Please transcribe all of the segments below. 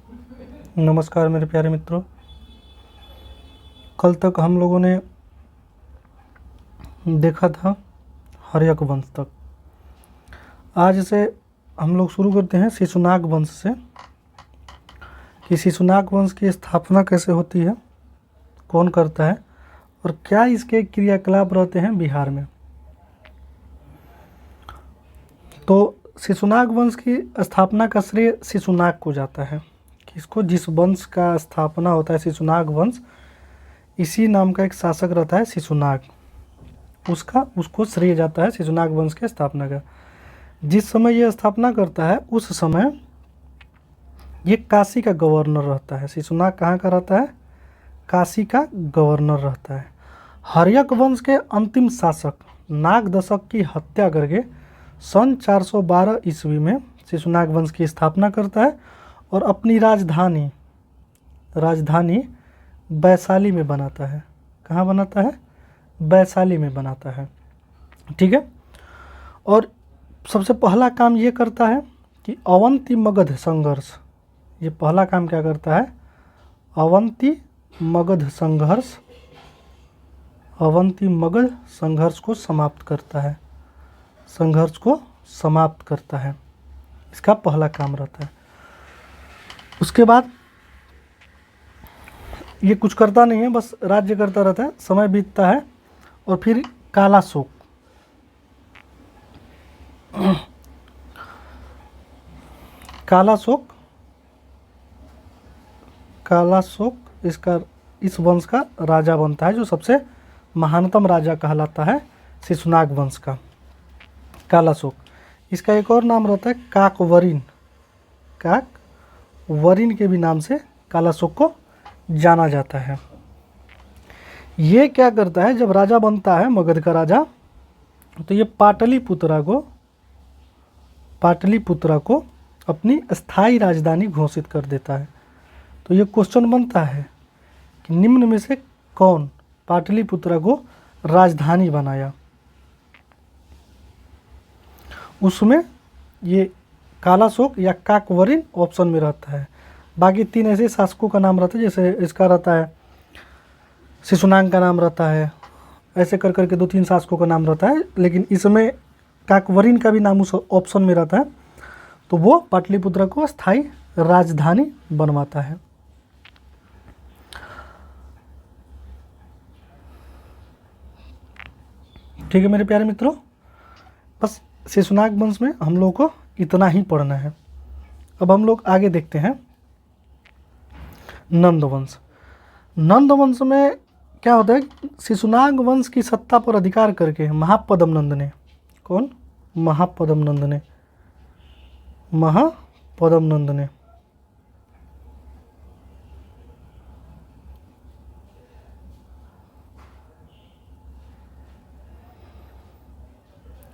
नमस्कार मेरे प्यारे मित्रों। कल तक हम लोगों ने देखा था हर्यक वंश तक। आज से हम लोग शुरू करते हैं शिशुनाग वंश से कि शिशुनाग वंश की स्थापना कैसे होती है, कौन करता है और क्या इसके क्रियाकलाप रहते हैं बिहार में। तो शिशुनाग वंश की स्थापना का श्रेय शिशुनाग को जाता है। किसको? जिस वंश का स्थापना होता है शिशुनाग वंश, इसी नाम का एक शासक रहता है शिशुनाग, उसको श्रेय जाता है शिशुनाग वंश के स्थापना का। जिस समय ये स्थापना करता है उस समय ये काशी का गवर्नर रहता है। शिशुनाग कहाँ का रहता है? काशी का गवर्नर रहता है। हर्यक वंश के अंतिम शासक नाग दशक की हत्या करके सन 412 ईस्वी में शिशुनाग वंश की स्थापना करता है और अपनी राजधानी वैशाली में बनाता है। कहाँ बनाता है? वैशाली में बनाता है। ठीक है। और सबसे पहला काम ये करता है कि अवंती मगध संघर्ष, ये पहला काम क्या करता है? अवंती मगध संघर्ष को समाप्त करता है। इसका पहला काम रहता है। उसके बाद ये कुछ करता नहीं है, बस राज्य करता रहता है, समय बीतता है। और फिर कालाशोक, इस वंश का राजा बनता है, जो सबसे महानतम राजा कहलाता है शिशुनाग वंश का, कालाशोक। इसका एक और नाम रहता है काकवरिन के भी नाम से कालाशोक को जाना जाता है। ये क्या करता है? जब राजा बनता है मगध का राजा, तो ये पाटलिपुत्रा को अपनी स्थायी राजधानी घोषित कर देता है। तो ये क्वेश्चन बनता है कि निम्न में से कौन पाटलिपुत्रा को राजधानी बनाया? उसमें ये कालाशोक या काकवरिन ऑप्शन में रहता है। बाकी तीन ऐसे शासकों का नाम रहता है, जैसे इसका रहता है शिशुनाग का नाम रहता है, ऐसे कर करके 2-3 शासकों का नाम रहता है, लेकिन इसमें काकवरिन का भी नाम उस ऑप्शन में रहता है। तो वो पाटलिपुत्रा को स्थायी राजधानी बनवाता है। ठीक है मेरे प्यारे मित्रों, बस शिशुनाग वंश में हम लोग को इतना ही पढ़ना है। अब हम लोग आगे देखते हैं नंदवंश। नंदवंश में क्या होता है? शिशुनाग वंश की सत्ता पर अधिकार करके महापद्म नंद ने, कौन? महापद्म नंद ने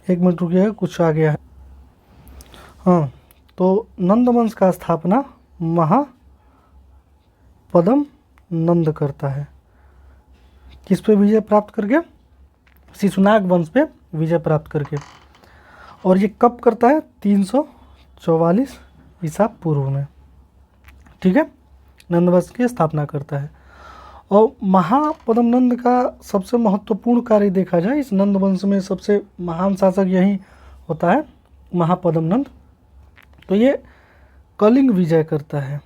एक मिनट रुकिएगा, कुछ आ गया है। हाँ, तो नंदवंश का स्थापना महापद्म नंद करता है। किस पे विजय प्राप्त करके? शिशुनाग वंश पे विजय प्राप्त करके। और ये कब करता है? 344 ईसा पूर्व में। ठीक है, नंदवंश की स्थापना करता है। और महापद्म नंद का सबसे महत्वपूर्ण कार्य देखा जाए, इस नंदवंश में सबसे महान शासक यही होता है, महापद्म नंद। तो ये कलिंग विजय करता है।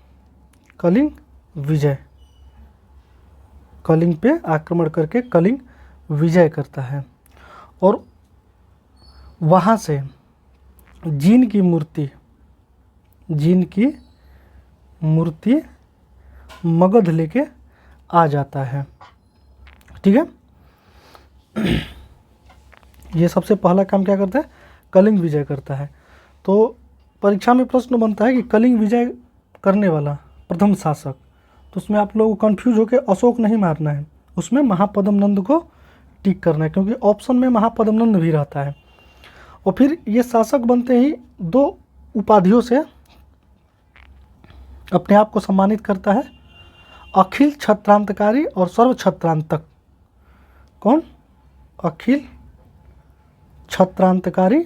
कलिंग पे आक्रमण करके कलिंग विजय करता है। और वहाँ से जीन की मूर्ति मगध लेके आ जाता है। ठीक है, ये सबसे पहला काम क्या करता है? कलिंग विजय करता है। तो परीक्षा में प्रश्न बनता है कि कलिंग विजय करने वाला प्रथम शासक, तो उसमें आप लोग कंफ्यूज होकर अशोक नहीं मारना है, उसमें महापद्म नंद को टिक करना है, क्योंकि ऑप्शन में महापद्म नंद भी रहता है। और फिर ये शासक बनते ही 2 उपाधियों से अपने आप को सम्मानित करता है, अखिल छत्रांतकारी और सर्व छत्रांतक। कौन? अखिल छत्रांतकारी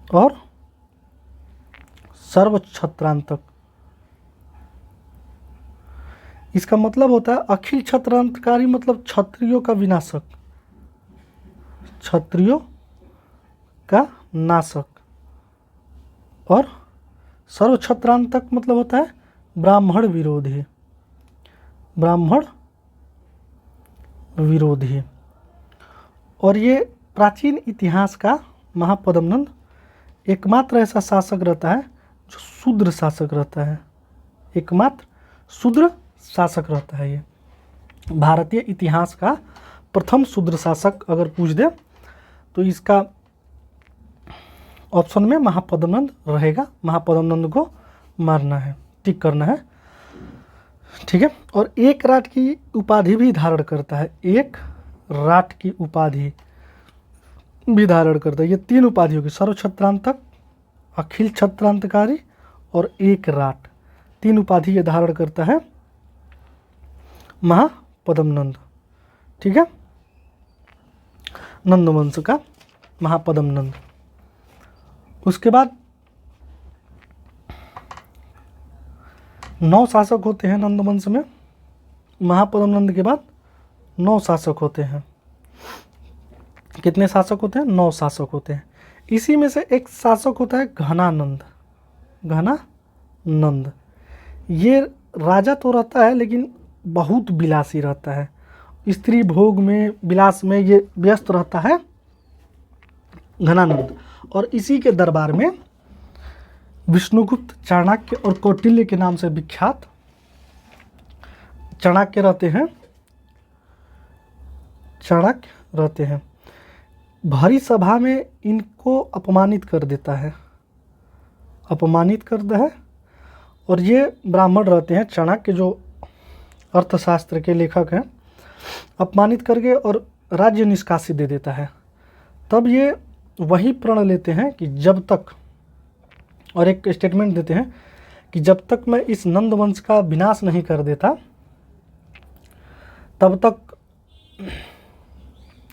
और सर्वक्षत्रांतक। इसका मतलब होता है अखिल क्षत्रांतकारी, मतलब क्षत्रियों का विनाशक, क्षत्रियों का नाशक। और सर्वक्षत्रांतक मतलब होता है ब्राह्मण विरोधी, ब्राह्मण विरोधी। और ये प्राचीन इतिहास का महापद्मनंद एकमात्र ऐसा शासक रहता है जो शूद्र शासक रहता है, एकमात्र शूद्र शासक रहता है। ये भारतीय इतिहास का प्रथम शूद्र शासक अगर पूछ दे तो इसका ऑप्शन में महापद्मनंद रहेगा। महापद्मनंद को मारना है, टिक करना है, ठीक है। और एक राट की उपाधि भी धारण करता है, एक राट की उपाधि भी धारण करता है। ये तीन उपाधियों की, सर्वक्षत्रांतक, अखिल क्षत्रांतकारी और एक राट, तीन उपाधि ये धारण करता है महापद्मनंद, ठीक है। नंदवंश का महापद्मनंद। उसके बाद 9 शासक होते हैं नंदवंश में। महापद्मनंद के बाद 9 शासक होते हैं। कितने शासक होते हैं? 9 शासक होते हैं। इसी में से एक शासक होता है घनानंद, घनानंद। ये राजा तो रहता है लेकिन बहुत विलासी रहता है, स्त्री भोग में, विलास में ये व्यस्त रहता है घनानंद। और इसी के दरबार में विष्णुगुप्त, चाणक्य और कौटिल्य के नाम से विख्यात चाणक्य रहते हैं, चाणक्य रहते हैं। भरी सभा में इनको अपमानित कर देता है, अपमानित करता है। और ये ब्राह्मण रहते हैं, चाणक्य जो अर्थशास्त्र के लेखक हैं, अपमानित करके और राज्य निष्कासित दे देता है। तब ये वही प्रण लेते हैं कि जब तक, और एक स्टेटमेंट देते हैं कि जब तक मैं इस नंदवंश का विनाश नहीं कर देता तब तक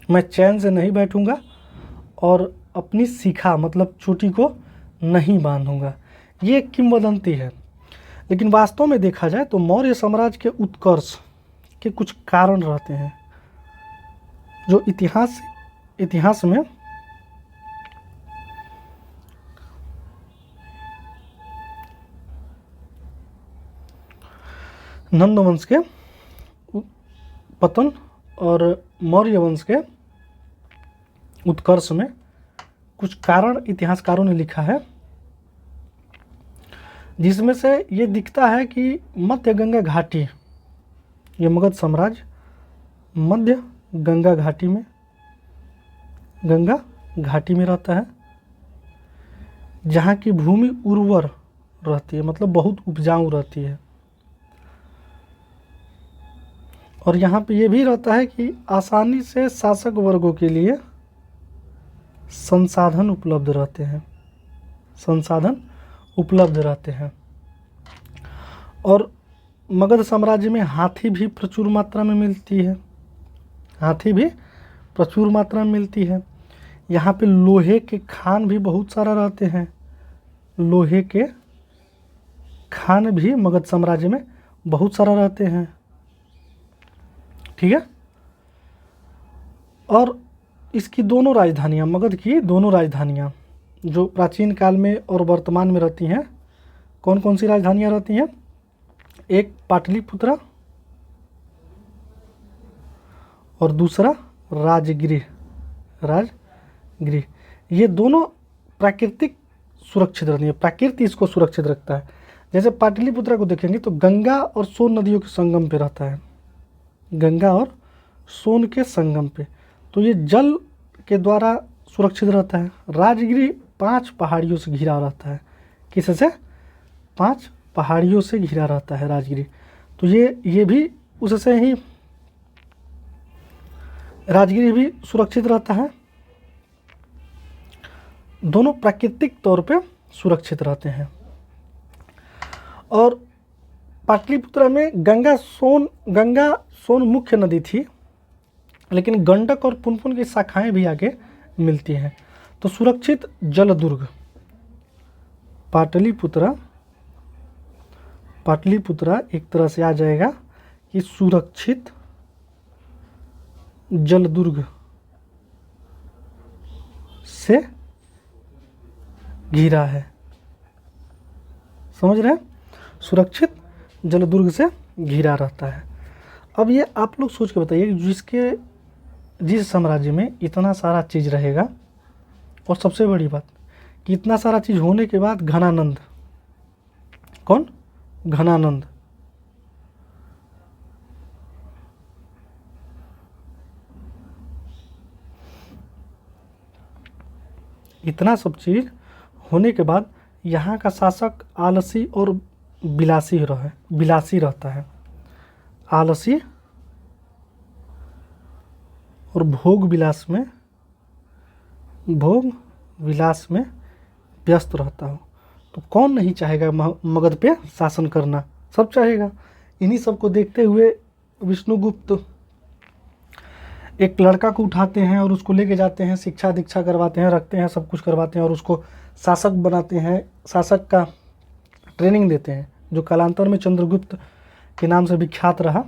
मैं चैन से नहीं बैठूंगा और अपनी शिखा मतलब चोटी को नहीं बांधूंगा। ये एक किंवदंती है। लेकिन वास्तव में देखा जाए तो मौर्य साम्राज्य के उत्कर्ष के कुछ कारण रहते हैं जो इतिहास में नंद वंश के पतन और मौर्य वंश के उत्कर्ष में कुछ कारण इतिहासकारों ने लिखा है, जिसमें से ये दिखता है कि मध्य गंगा घाटी, ये मगध साम्राज्य मध्य गंगा घाटी में रहता है, जहाँ की भूमि उर्वर रहती है, मतलब बहुत उपजाऊ रहती है। और यहाँ पे ये भी रहता है कि आसानी से शासक वर्गों के लिए संसाधन उपलब्ध रहते हैं। और मगध साम्राज्य में हाथी भी प्रचुर मात्रा में मिलती है। यहाँ पे लोहे के खान भी बहुत सारा रहते हैं, लोहे के खान भी मगध साम्राज्य में बहुत सारा रहते हैं, ठीक है। और इसकी दोनों राजधानियाँ, मगध की दोनों राजधानियाँ जो प्राचीन काल में और वर्तमान में रहती हैं, कौन कौन सी राजधानियाँ रहती हैं? एक पाटलिपुत्र और दूसरा राजगृह। ये दोनों प्राकृतिक सुरक्षित रहती है, प्रकृति इसको सुरक्षित रखता है। जैसे पाटलिपुत्र को देखेंगे तो गंगा और सोन नदियों के संगम पे रहता है, गंगा और सोन के संगम पे, तो ये जल के द्वारा सुरक्षित रहता है। राजगृह 5 पहाड़ियों से घिरा रहता है, किससे? 5 पहाड़ियों से घिरा रहता है राजगृह। तो ये भी उससे ही, राजगृह भी सुरक्षित रहता है। दोनों प्राकृतिक तौर पे सुरक्षित रहते हैं। और पाटलिपुत्र में गंगा सोन मुख्य नदी थी, लेकिन गंडक और पुनपुन की शाखाएं भी आगे मिलती हैं। तो सुरक्षित जल दुर्ग, पाटलिपुत्रा, पाटलिपुत्रा एक तरह से आ जाएगा कि सुरक्षित जलदुर्ग से घिरा है। समझ रहे हैं? सुरक्षित जलदुर्ग से घिरा रहता है। अब ये आप लोग सोच के बताइए कि जिस साम्राज्य में इतना सारा चीज़ रहेगा, और सबसे बड़ी बात कि इतना सारा चीज़ होने के बाद घनानंद, कौन? घनानंद, इतना सब चीज़ होने के बाद यहाँ का शासक आलसी और विलासी रहता है। आलसी और भोग विलास में व्यस्त रहता हो। तो कौन नहीं चाहेगा मगध पे शासन करना? सब चाहेगा। इन्हीं सब को देखते हुए विष्णुगुप्त एक लड़का को उठाते हैं और उसको लेके जाते हैं, शिक्षा दीक्षा करवाते हैं, रखते हैं, सब कुछ करवाते हैं और उसको शासक बनाते हैं, शासक का ट्रेनिंग देते हैं, जो कालांतर में चंद्रगुप्त के नाम से विख्यात रहा,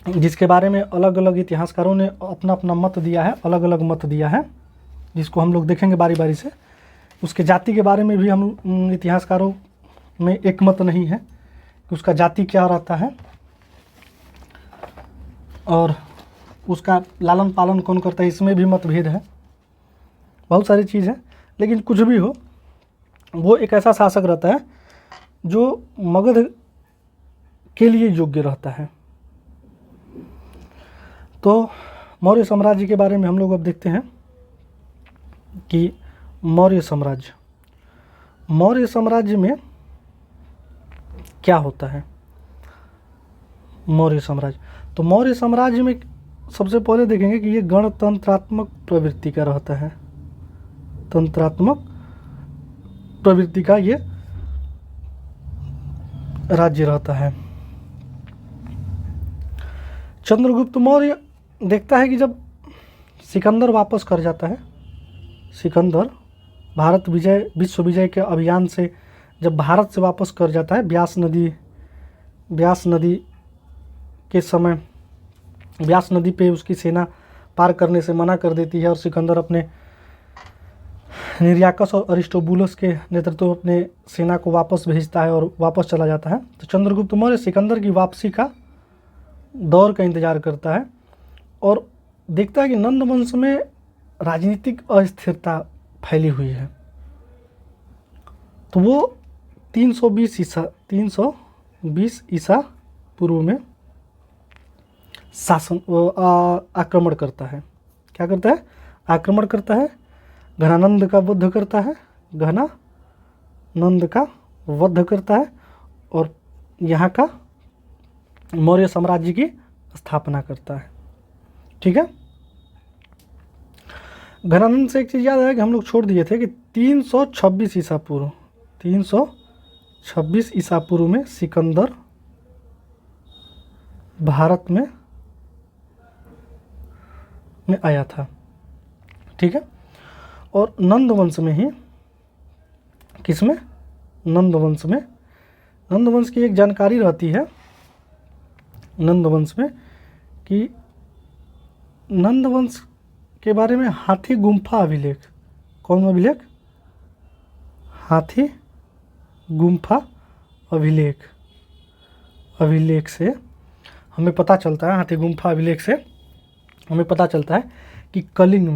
जिसके बारे में अलग अलग इतिहासकारों ने अपना अपना मत दिया है, अलग अलग मत दिया है, जिसको हम लोग देखेंगे बारी बारी से। उसके जाति के बारे में भी हम इतिहासकारों में एक मत नहीं है कि उसका जाति क्या रहता है और उसका लालन पालन कौन करता है, इसमें भी मतभेद है। बहुत सारी चीज़ है, लेकिन कुछ भी हो, वो एक ऐसा शासक रहता है जो मगध के लिए योग्य रहता है। तो मौर्य साम्राज्य के बारे में हम लोग अब देखते हैं कि मौर्य साम्राज्य में क्या होता है। मौर्य साम्राज्य में सबसे पहले देखेंगे कि ये गणतंत्रात्मक प्रवृत्ति का रहता है। तंत्रात्मक प्रवृत्ति का ये राज्य रहता है। चंद्रगुप्त मौर्य देखता है कि जब सिकंदर वापस कर जाता है, सिकंदर विश्व विजय के अभियान से जब भारत से वापस कर जाता है, ब्यास नदी के समय ब्यास नदी पे उसकी सेना पार करने से मना कर देती है और सिकंदर अपने निर्याकस और अरिस्टोबुलस के नेतृत्व में अपने सेना को वापस भेजता है और वापस चला जाता है। तो चंद्रगुप्त मौर्य सिकंदर की वापसी का दौर का इंतजार करता है और देखता है कि नंद वंश में राजनीतिक अस्थिरता फैली हुई है। तो वो 320 ईसा पूर्व में आक्रमण करता है। क्या करता है? आक्रमण करता है, घनानंद का वध करता है, घनानंद का वध करता है और यहाँ का मौर्य साम्राज्य की स्थापना करता है। ठीक है। घनानंद से एक चीज़ याद है कि हम लोग छोड़ दिए थे कि 326 ईसा पूर्व में सिकंदर भारत में आया था। ठीक है। और नंद वंश में ही, किसमें? नंद वंश की एक जानकारी रहती है नंद वंश में कि नंद वंश के बारे में हाथी गुम्फा अभिलेख, कौन अभिलेख? हाथी गुम्फा अभिलेख से हमें पता चलता है, हाथी गुम्फा अभिलेख से हमें पता चलता है कि कलिंग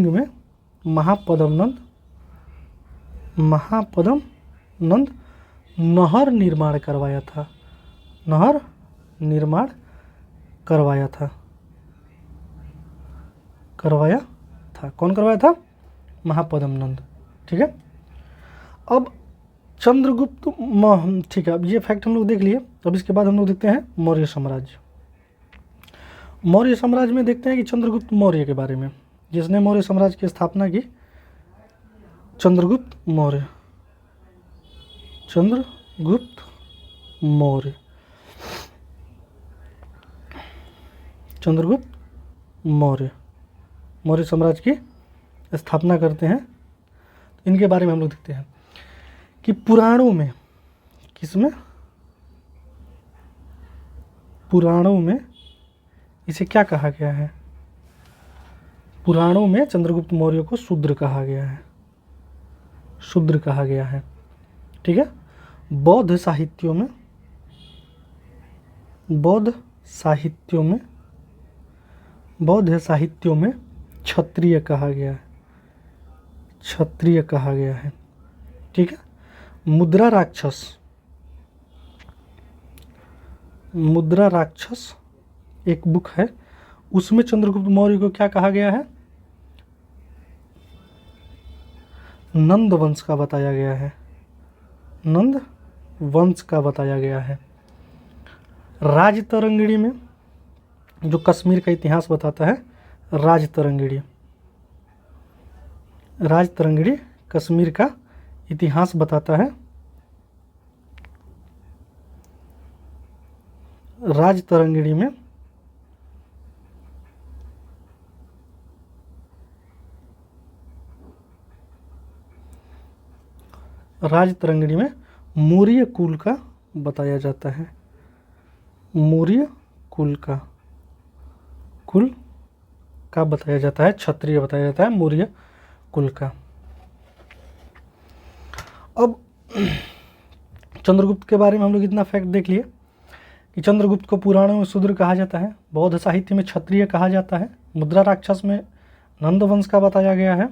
में महापद्म नंद नहर निर्माण करवाया था। कौन करवाया था? महापद्म नंद। ठीक है। अब चंद्रगुप्त ठीक है, अब ये फैक्ट हम लोग देख लिए। अब इसके बाद हम लोग देखते हैं मौर्य साम्राज्य में देखते हैं कि चंद्रगुप्त मौर्य के बारे में, जिसने मौर्य साम्राज्य की स्थापना की, चंद्रगुप्त मौर्य साम्राज्य की स्थापना करते हैं। इनके बारे में हम लोग देखते हैं कि पुराणों में, किसमें, पुराणों में इसे क्या कहा गया है? पुराणों में चंद्रगुप्त मौर्य को शूद्र कहा गया है, शूद्र कहा गया है। ठीक है। बौद्ध साहित्यों में, बौद्ध साहित्यों में, बौद्ध साहित्यों में क्षत्रिय कहा गया है, क्षत्रिय कहा गया है। ठीक है। मुद्रा राक्षस, मुद्रा राक्षस एक बुक है, उसमें चंद्रगुप्त मौर्य को क्या कहा गया है? नंद वंश का बताया गया है, नंद वंश का बताया गया है। राजतरंगिणी में, जो कश्मीर का इतिहास बताता है, राजतरंगिणी, राजतरंगिणी कश्मीर का इतिहास बताता है। राजतरंगिणी में राजतरंगिणी में मौर्य कुल का बताया जाता है, मौर्य कुल का, कुल का बताया जाता है, क्षत्रिय बताया जाता है मौर्य कुल का। अब चंद्रगुप्त के बारे में हम लोग इतना फैक्ट देख लिए कि चंद्रगुप्त को पुराणों में शूद्र कहा जाता है, बौद्ध साहित्य में क्षत्रिय कहा जाता है, मुद्रा राक्षस में नंद वंश का बताया गया है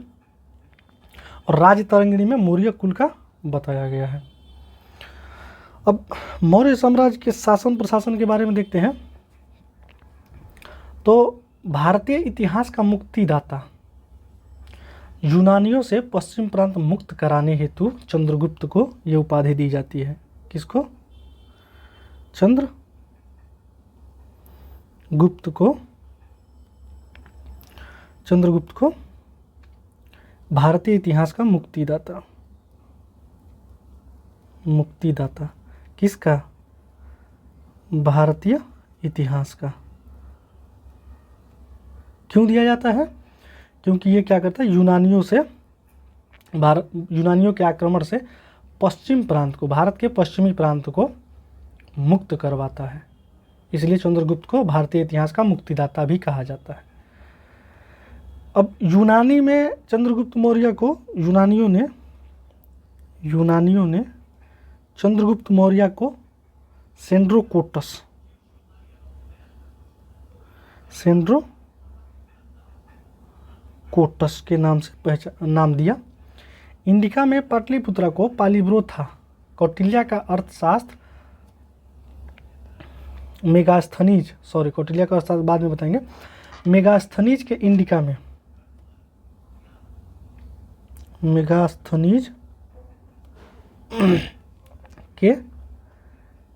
और राजतरंगिणी में मौर्य कुल का बताया गया है। अब मौर्य साम्राज्य के शासन प्रशासन के बारे में देखते हैं। तो भारतीय इतिहास का मुक्तिदाता, यूनानियों से पश्चिम प्रांत मुक्त कराने हेतु चंद्रगुप्त को यह उपाधि दी जाती है। किसको? चंद्रगुप्त को भारतीय इतिहास का मुक्तिदाता, मुक्तिदाता किसका? भारतीय इतिहास का। क्यों दिया जाता है? क्योंकि ये क्या करता है, यूनानियों के आक्रमण से पश्चिम प्रांत को, भारत के पश्चिमी प्रांत को मुक्त करवाता है, इसलिए चंद्रगुप्त को भारतीय इतिहास का मुक्तिदाता भी कहा जाता है। अब यूनानी में चंद्रगुप्त मौर्य को, यूनानियों ने चंद्रगुप्त मौर्य को सेंड्रोकोटस के नाम से नाम दिया। इंडिका में पाटलिपुत्रा को पालिब्रोथा, कौटिल्य का अर्थशास्त्र, मेगास्थनीज, कौटिल्य का अर्थशास्त्र बाद में बताएंगे, मेगास्थनीज के इंडिका में, मेगास्थनीज के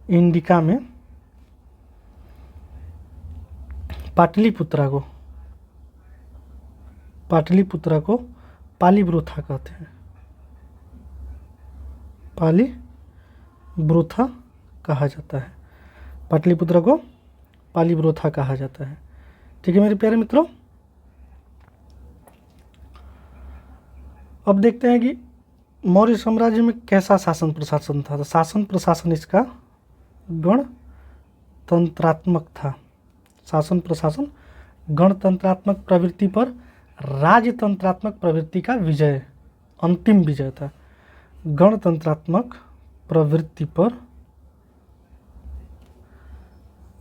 इंडिका में पाटलिपुत्रा को पालिब्रोथा कहते हैं, पालिब्रोथा कहा जाता है, पाटलिपुत्रा को पालिब्रोथा कहा जाता है। ठीक है मेरे प्यारे मित्रों, अब देखते हैं कि मौर्य साम्राज्य में कैसा शासन प्रशासन था। तो शासन प्रशासन इसका गणतंत्रात्मक था, शासन प्रशासन गणतंत्रात्मक प्रवृत्ति पर राजतंत्रात्मक प्रवृत्ति का विजय, अंतिम विजय था। गणतंत्रात्मक प्रवृत्ति पर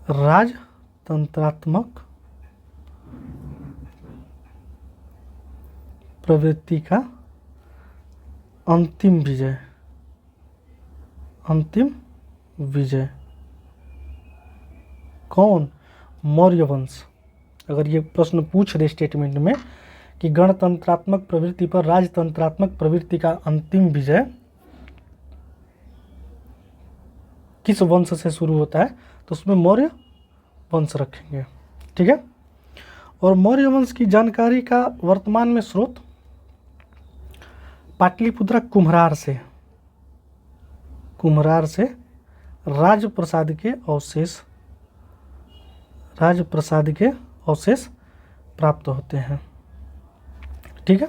राजतंत्रात्मक प्रवृत्ति का अंतिम विजय, अंतिम विजय। कौन? मौर्य वंश। अगर ये प्रश्न पूछ रहे स्टेटमेंट में कि गणतंत्रात्मक प्रवृत्ति पर राजतंत्रात्मक प्रवृत्ति का अंतिम विजय किस वंश से शुरू होता है, तो उसमें मौर्य वंश रखेंगे। ठीक है। और मौर्य वंश की जानकारी का वर्तमान में स्रोत पाटलिपुत्रा कुम्हरार से राजप्रसाद के अवशेष प्राप्त होते हैं। ठीक है।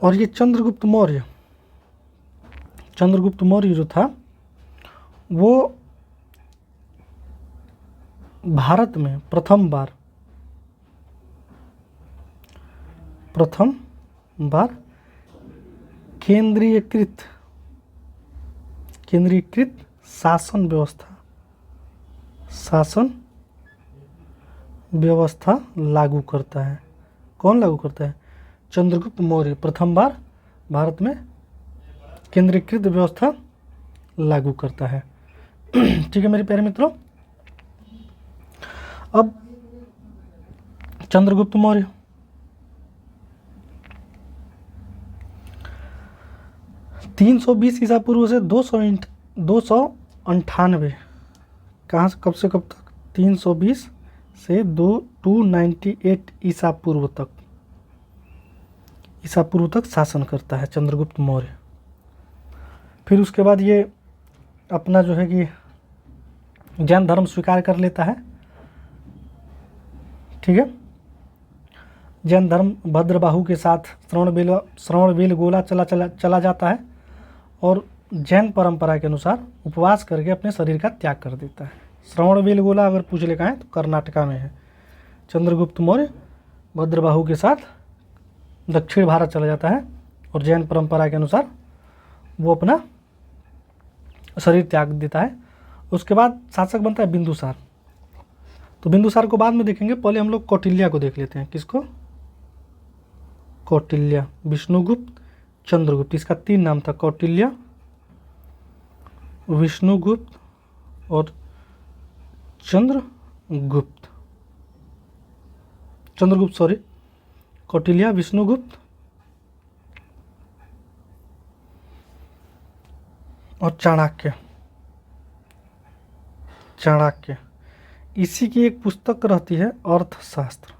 और ये चंद्रगुप्त मौर्य जो था वो भारत में प्रथम बार केंद्रीयकृत शासन व्यवस्था लागू करता है। कौन लागू करता है? चंद्रगुप्त मौर्य प्रथम बार भारत में केंद्रीकृत व्यवस्था लागू करता है। ठीक है मेरे प्यारे मित्रों, अब चंद्रगुप्त मौर्य 320 ईसा पूर्व से 298 कहाँ से कब से कब तक? 320 से 298 ईसा पूर्व तक शासन करता है चंद्रगुप्त मौर्य। फिर उसके बाद ये अपना जो है कि जैन धर्म स्वीकार कर लेता है। ठीक है, जैन धर्म भद्रबाहु के साथ श्रवणबेल गोला चला जाता है और जैन परंपरा के अनुसार उपवास करके अपने शरीर का त्याग कर देता है। श्रवणबेल गोला अगर पूछ ले कहाँ है तो कर्नाटका में है। चंद्रगुप्त मौर्य भद्रबाहु के साथ दक्षिण भारत चला जाता है और जैन परंपरा के अनुसार वो अपना शरीर त्याग देता है। उसके बाद शासक बनता है बिंदुसार। तो बिंदुसार को बाद में देखेंगे, पहले हम लोग कौटिल्य को देख लेते हैं। किसको? कौटिल्य, विष्णुगुप्त, चंद्रगुप्त। इसका 3 नाम था, कौटिल्य, विष्णुगुप्त और चंद्रगुप्त। कौटिल्य, विष्णुगुप्त और चाणक्य। इसी की एक पुस्तक रहती है अर्थशास्त्र।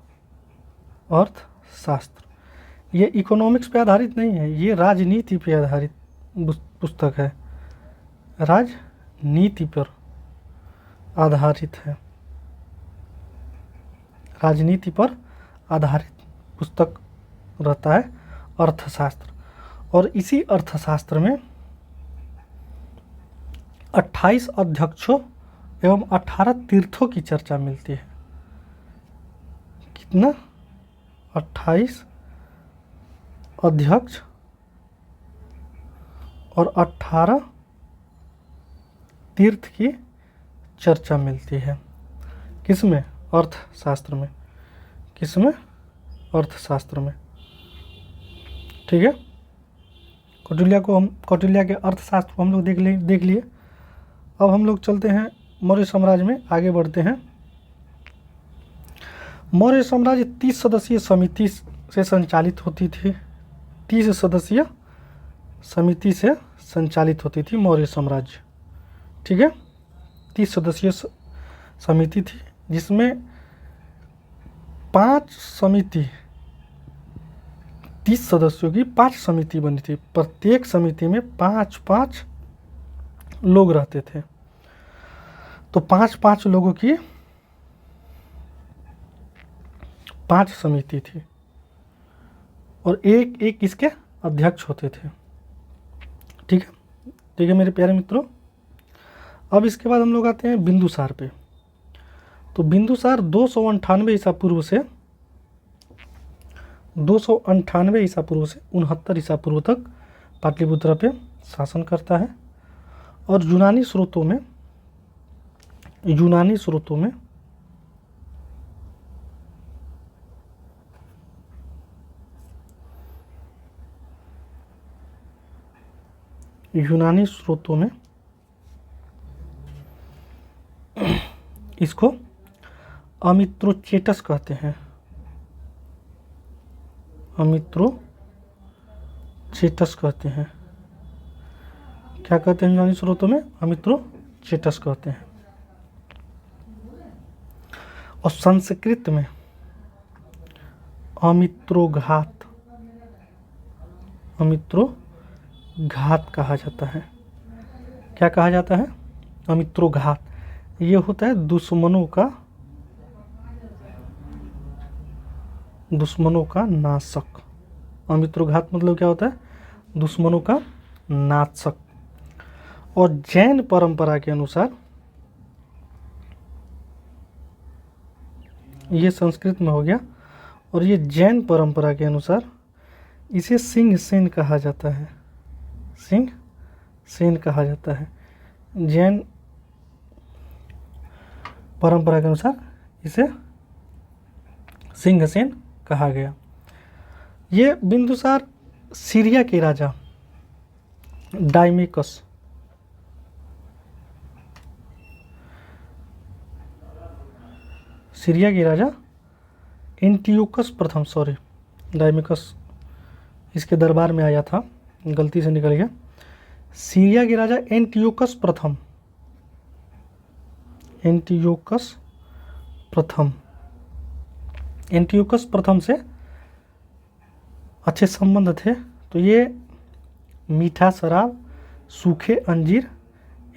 ये इकोनॉमिक्स पे आधारित नहीं है, ये राजनीति पे आधारित पुस्तक है, राजनीति पर आधारित है। राजनीति पर आधारित पुस्तक रहता है अर्थशास्त्र। और इसी अर्थशास्त्र में 28 अध्यक्षों एवं 18 तीर्थों की चर्चा मिलती है। कितना? 28 अध्यक्ष और 18 तीर्थ की चर्चा मिलती है। किसमें? अर्थशास्त्र में। किसमें? अर्थशास्त्र में। ठीक है, कौटिल्य के अर्थशास्त्र को हम लोग देख लिए। अब हम लोग चलते हैं मौर्य साम्राज्य में, आगे बढ़ते हैं। मौर्य साम्राज्य 30 सदस्यीय समिति से संचालित होती थी। 30 सदस्यीय समिति से संचालित होती थी मौर्य साम्राज्य। ठीक है, 30 सदस्यीय समिति थी जिसमें 5 समिति, 30 सदस्यों की 5 समिति बनी थी। प्रत्येक समिति में 5-5 लोग रहते थे। तो 5-5 लोगों की 5 समिति थी और एक इसके अध्यक्ष होते थे। ठीक है मेरे प्यारे मित्रों, अब इसके बाद हम लोग आते हैं बिंदुसार पे। तो बिंदुसार 298 ईसा पूर्व से 69 ईसा पूर्व तक पाटलिपुत्र पे शासन करता है। और यूनानी स्रोतों में यूनानी स्रोतों में इसको अमित्रोचेटस कहते हैं। अमित्रोचेटस कहते हैं। क्या कहते हैं यूनानी स्रोतों में? अमित्रोचेटस कहते हैं। और संस्कृत में अमित्रोघात कहा जाता है। क्या कहा जाता है? अमित्रोघात। ये होता है दुश्मनों का नाशक। अमित्रोघात मतलब क्या होता है? दुश्मनों का नाशक। और जैन परंपरा के अनुसार, ये संस्कृत में हो गया, और ये जैन परंपरा के अनुसार इसे सिंह सेन कहा जाता है। सिंह सेन कहा जाता है। जैन परंपरा के अनुसार इसे सिंह सेन कहा गया। ये बिंदुसार सीरिया के राजा डायमेकस, सीरिया के राजा एंटियोकस प्रथम, सॉरी डायमेकस इसके दरबार में आया था, गलती से निकल गया। सीरिया के राजा एंटियोकस प्रथम, एंटियोकस प्रथम, एंटियोकस प्रथम से अच्छे संबंध थे। तो ये मीठा शराब, सूखे अंजीर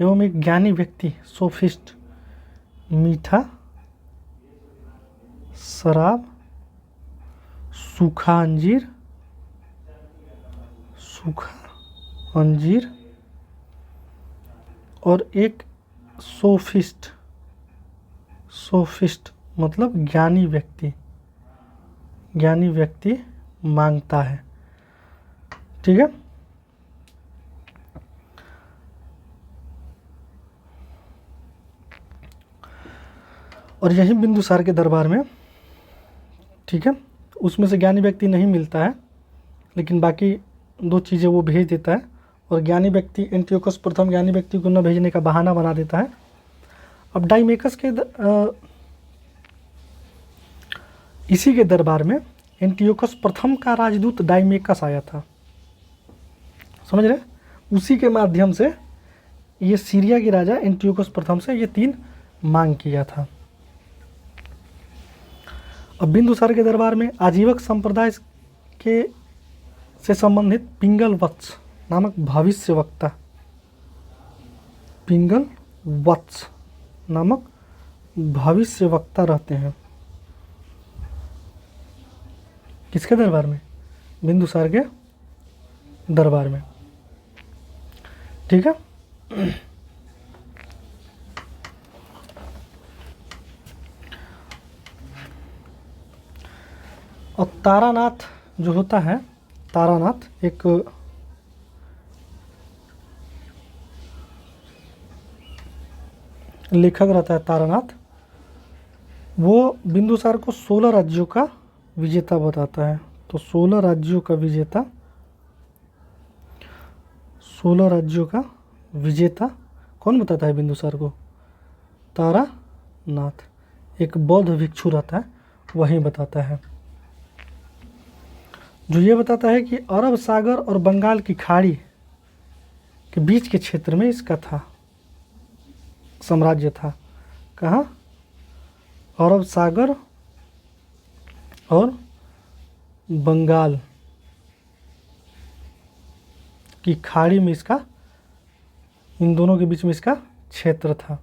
एवं एक ज्ञानी व्यक्ति, सोफिस्ट, मीठा शराब, सूखा अंजीर, सूखा अंजीर और एक सोफिस्ट, सोफिस्ट मतलब ज्ञानी व्यक्ति, ज्ञानी व्यक्ति मांगता है। ठीक है। और यही बिंदुसार के दरबार में, ठीक है, उसमें से ज्ञानी व्यक्ति नहीं मिलता है, लेकिन बाकी दो चीज़ें वो भेज देता है। और ज्ञानी व्यक्ति, एंटियोकस प्रथम ज्ञानी व्यक्ति को न भेजने का बहाना बना देता है। अब डायमेकस के इसी के दरबार में एंटियोकस प्रथम का राजदूत डायमेकस आया था, समझ रहे? उसी के माध्यम से ये सीरिया के राजा एंटियोकस प्रथम से ये 3 मांग किया था। अब बिंदुसार के दरबार में आजीवक संप्रदाय के से संबंधित पिंगल वत्स नामक भविष्य वक्ता, पिंगल वत्स नामक भविष्य वक्ता रहते हैं। किसके दरबार में? बिंदुसार के दरबार में। ठीक है। और तारानाथ जो होता है, तारानाथ एक लेखक रहता है तारानाथ, वो बिंदुसार को 16 राज्यों का विजेता बताता है। तो 16 राज्यों का विजेता, 16 राज्यों का विजेता कौन बताता है बिंदुसार को? तारानाथ, एक बौद्ध भिक्षु रहता है, वही बताता है, जो ये बताता है कि अरब सागर और बंगाल की खाड़ी के बीच के क्षेत्र में इसका था, साम्राज्य था। कहाँ? अरब सागर और बंगाल की खाड़ी में इसका, इन दोनों के बीच में इसका क्षेत्र था।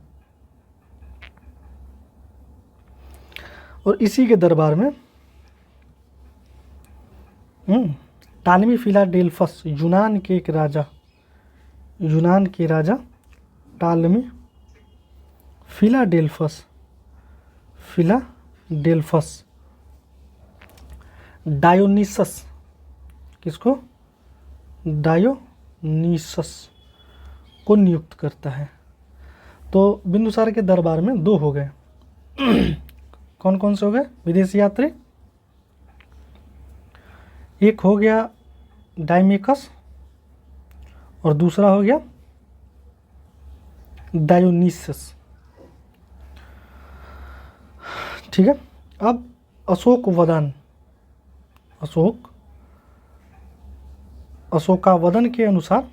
और इसी के दरबार में टालमी फिलाडेल्फस, यूनान के एक राजा, यूनान के राजा टालमी फिलाडेल्फस, फिलाडेल्फस डायोनिसस, किसको? डायोनिसस को नियुक्त करता है। तो बिंदुसार के दरबार में 2 हो गए। कौन कौन से हो गए? विदेशी यात्री, एक हो गया डायमेकस और दूसरा हो गया डायोनिसस। ठीक है। अब अशोकवदन, अशोकावदन के अनुसार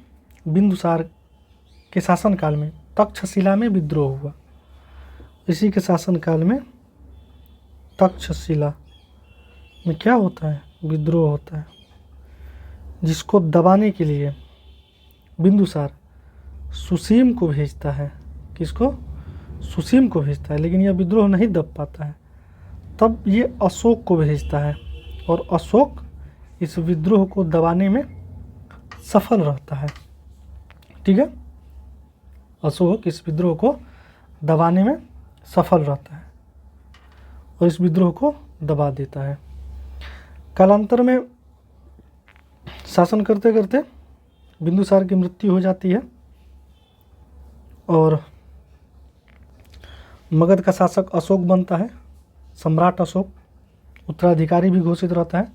बिंदुसार के शासनकाल में तक्षशिला में विद्रोह हुआ। इसी के शासनकाल में तक्षशिला में क्या होता है? विद्रोह होता है, जिसको दबाने के लिए बिंदुसार सुसीम को भेजता है। किसको? सुसीम को भेजता है, लेकिन यह विद्रोह नहीं दब पाता है। तब ये अशोक को भेजता है और अशोक इस विद्रोह को दबाने में सफल रहता है। ठीक है, अशोक इस विद्रोह को दबाने में सफल रहता है और इस विद्रोह को दबा देता है। कालांतर में शासन करते करते बिंदुसार की मृत्यु हो जाती है और मगध का शासक अशोक बनता है। सम्राट अशोक उत्तराधिकारी भी घोषित रहता है।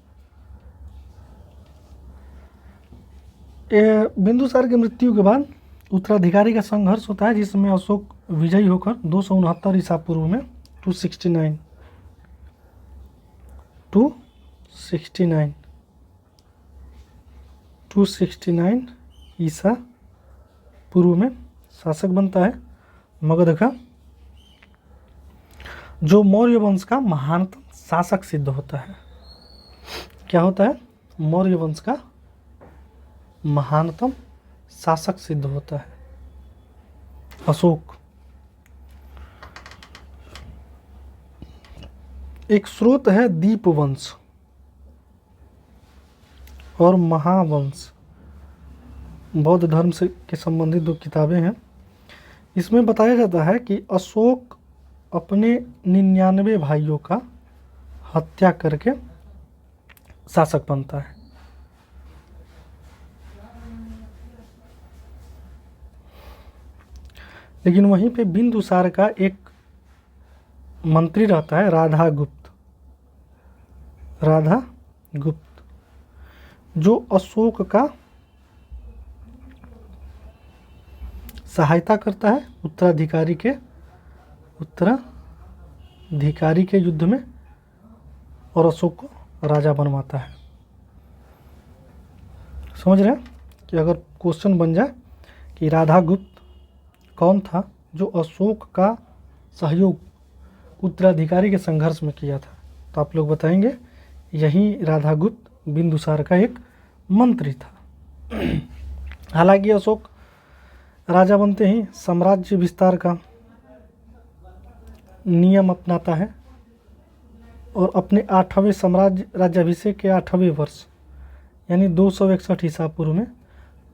बिंदुसार की मृत्यु के बाद उत्तराधिकारी का संघर्ष होता है जिसमें अशोक विजयी होकर 269 ईसा पूर्व में 269 ईसा पूर्व में शासक बनता है मगध का, जो मौर्य वंश का महानतम शासक सिद्ध होता है। क्या होता है? मौर्य वंश का महानतम शासक सिद्ध होता है अशोक। एक स्रोत है दीपवंश और महावंश, बौद्ध धर्म से के संबंधित 2 किताबें हैं। इसमें बताया जाता है कि अशोक अपने 99 भाइयों का हत्या करके शासक बनता है। लेकिन वहीं पे बिंदुसार का एक मंत्री रहता है राधागुप्त, जो अशोक का सहायता करता है उत्तराधिकारी के युद्ध में और अशोक को राजा बनवाता है। समझ रहे हैं कि अगर क्वेश्चन बन जाए कि राधागुप्त कौन था जो अशोक का सहयोग उत्तराधिकारी के संघर्ष में किया था, तो आप लोग बताएंगे यही राधागुप्त बिंदुसार का एक मंत्री था। हालांकि अशोक राजा बनते ही साम्राज्य विस्तार का नियम अपनाता है और अपने 8वें साम्राज्य राज्याभिषेक के 8वें वर्ष यानी 261 ईसा पूर्व में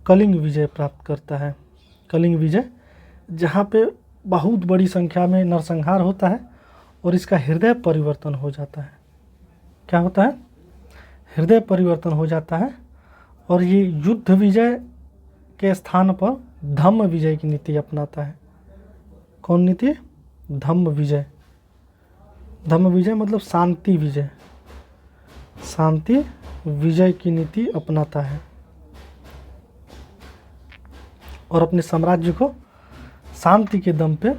कलिंग विजय प्राप्त करता है। कलिंग विजय जहाँ पे बहुत बड़ी संख्या में नरसंहार होता है और इसका हृदय परिवर्तन हो जाता है। क्या होता है? हृदय परिवर्तन हो जाता है और ये युद्ध विजय के स्थान पर धम्म विजय की नीति अपनाता है। कौन नीति? धम्म विजय। धम्म विजय मतलब शांति विजय, शांति विजय की नीति अपनाता है और अपने साम्राज्य को शांति के दम पे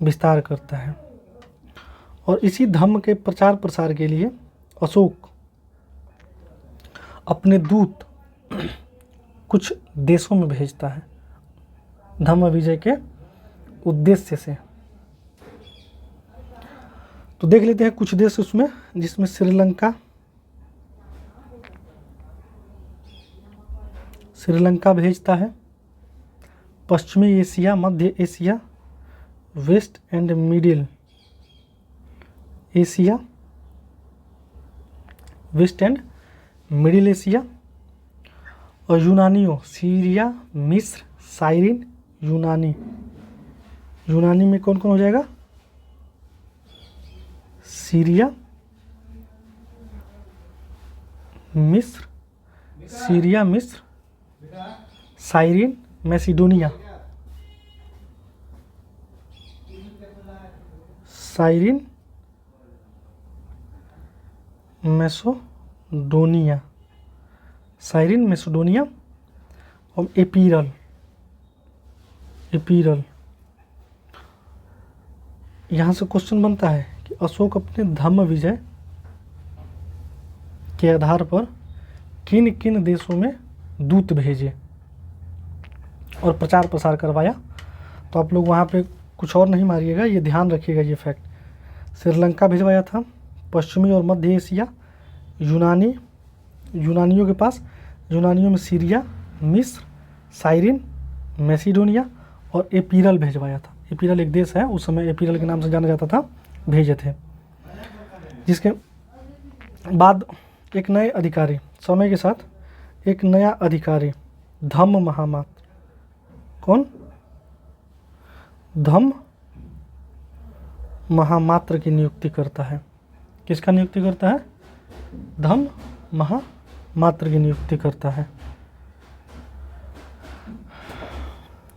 विस्तार करता है। और इसी धम्म के प्रचार प्रसार के लिए अशोक अपने दूत कुछ देशों में भेजता है धम्म विजय के उद्देश्य से। तो देख लेते हैं कुछ देश उसमें, जिसमें श्रीलंका भेजता है, पश्चिमी Asia, Madhya Asia, waste and middle Asia, waste and middle Asia, और यूनानियों सीरिया, मिस्र, साइरिन, यूनानी। यूनानी में कौन कौन हो जाएगा? सीरिया, मिस्र, साइरिन, मैसिडोनिया, साइरिन, मैसिडोनिया और एपीरल। यहाँ से क्वेश्चन बनता है कि अशोक अपने धम्म विजय के आधार पर किन किन देशों में दूत भेजे और प्रचार प्रसार करवाया। तो आप लोग वहाँ पे कुछ और नहीं मारिएगा, ये ध्यान रखिएगा ये फैक्ट। श्रीलंका भिजवाया था, पश्चिमी और मध्य एशिया, यूनानियों के पास, यूनानियों में सीरिया, मिस्र, साइरिन, मैसिडोनिया और एपीरल भिजवाया था। एपीरल एक देश है, उस समय एपीरल के नाम से जाना जाता था, भेजे थे। जिसके बाद एक नए अधिकारी, समय के साथ एक नया अधिकारी धम्म महामात्र, कौन? धम्म महामात्र की नियुक्ति करता है। किसका नियुक्ति करता है? धम्म महामात्र की नियुक्ति करता है।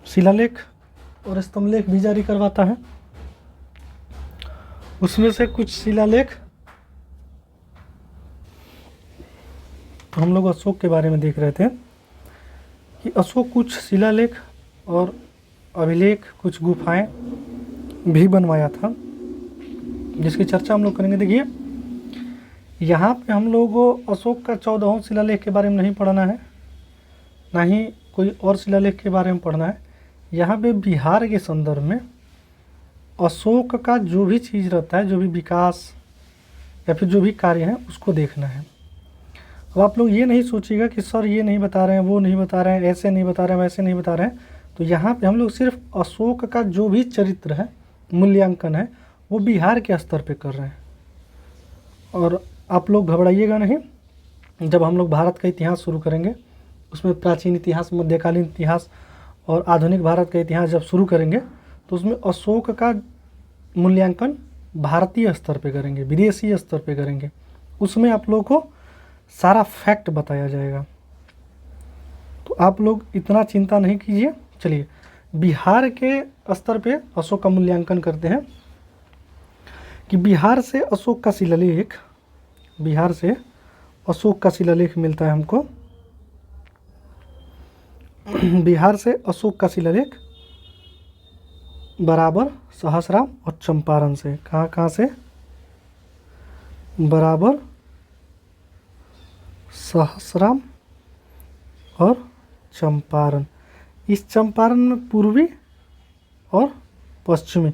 शिलालेख और स्तंभलेख भी जारी करवाता है। उसमें से कुछ शिलालेख तो हम लोग अशोक के बारे में देख रहे थे कि अशोक कुछ शिलालेख और अभिलेख, कुछ गुफाएं भी बनवाया था, जिसकी चर्चा हम लोग करेंगे। देखिए यहाँ पे हम लोग अशोक का 14वां शिलालेख के बारे में नहीं पढ़ना है, ना ही कोई और शिलालेख के बारे में पढ़ना है। यहाँ पे बिहार के संदर्भ में अशोक का जो भी चीज़ रहता है, जो भी विकास या फिर जो भी कार्य है, उसको देखना है। अब आप लोग ये नहीं सोचिएगा कि सर ये नहीं बता रहे हैं, वो नहीं बता रहे हैं, ऐसे नहीं बता रहे हैं, वैसे नहीं बता रहे हैं। तो यहाँ पे हम लोग सिर्फ अशोक का जो भी चरित्र है, मूल्यांकन है, वो बिहार के स्तर पे कर रहे हैं। और आप लोग घबराइएगा नहीं, जब हम लोग भारत का इतिहास शुरू करेंगे, उसमें प्राचीन इतिहास, मध्यकालीन इतिहास और आधुनिक भारत का इतिहास जब शुरू करेंगे, तो उसमें अशोक का मूल्यांकन भारतीय स्तर पे करेंगे, विदेशी स्तर पे करेंगे। उसमें आप लोगों को सारा फैक्ट बताया जाएगा, तो आप लोग इतना चिंता नहीं कीजिए। चलिए बिहार के स्तर पे अशोक का मूल्यांकन करते हैं कि बिहार से अशोक का शिलालेख, बिहार से अशोक का शिलालेख मिलता है हमको। बिहार से अशोक का शिलालेख बराबर सहसराम और चंपारण से। कहाँ से? बराबर सहसराम और चंपारण। इस चंपारण में पूर्वी और पश्चिमी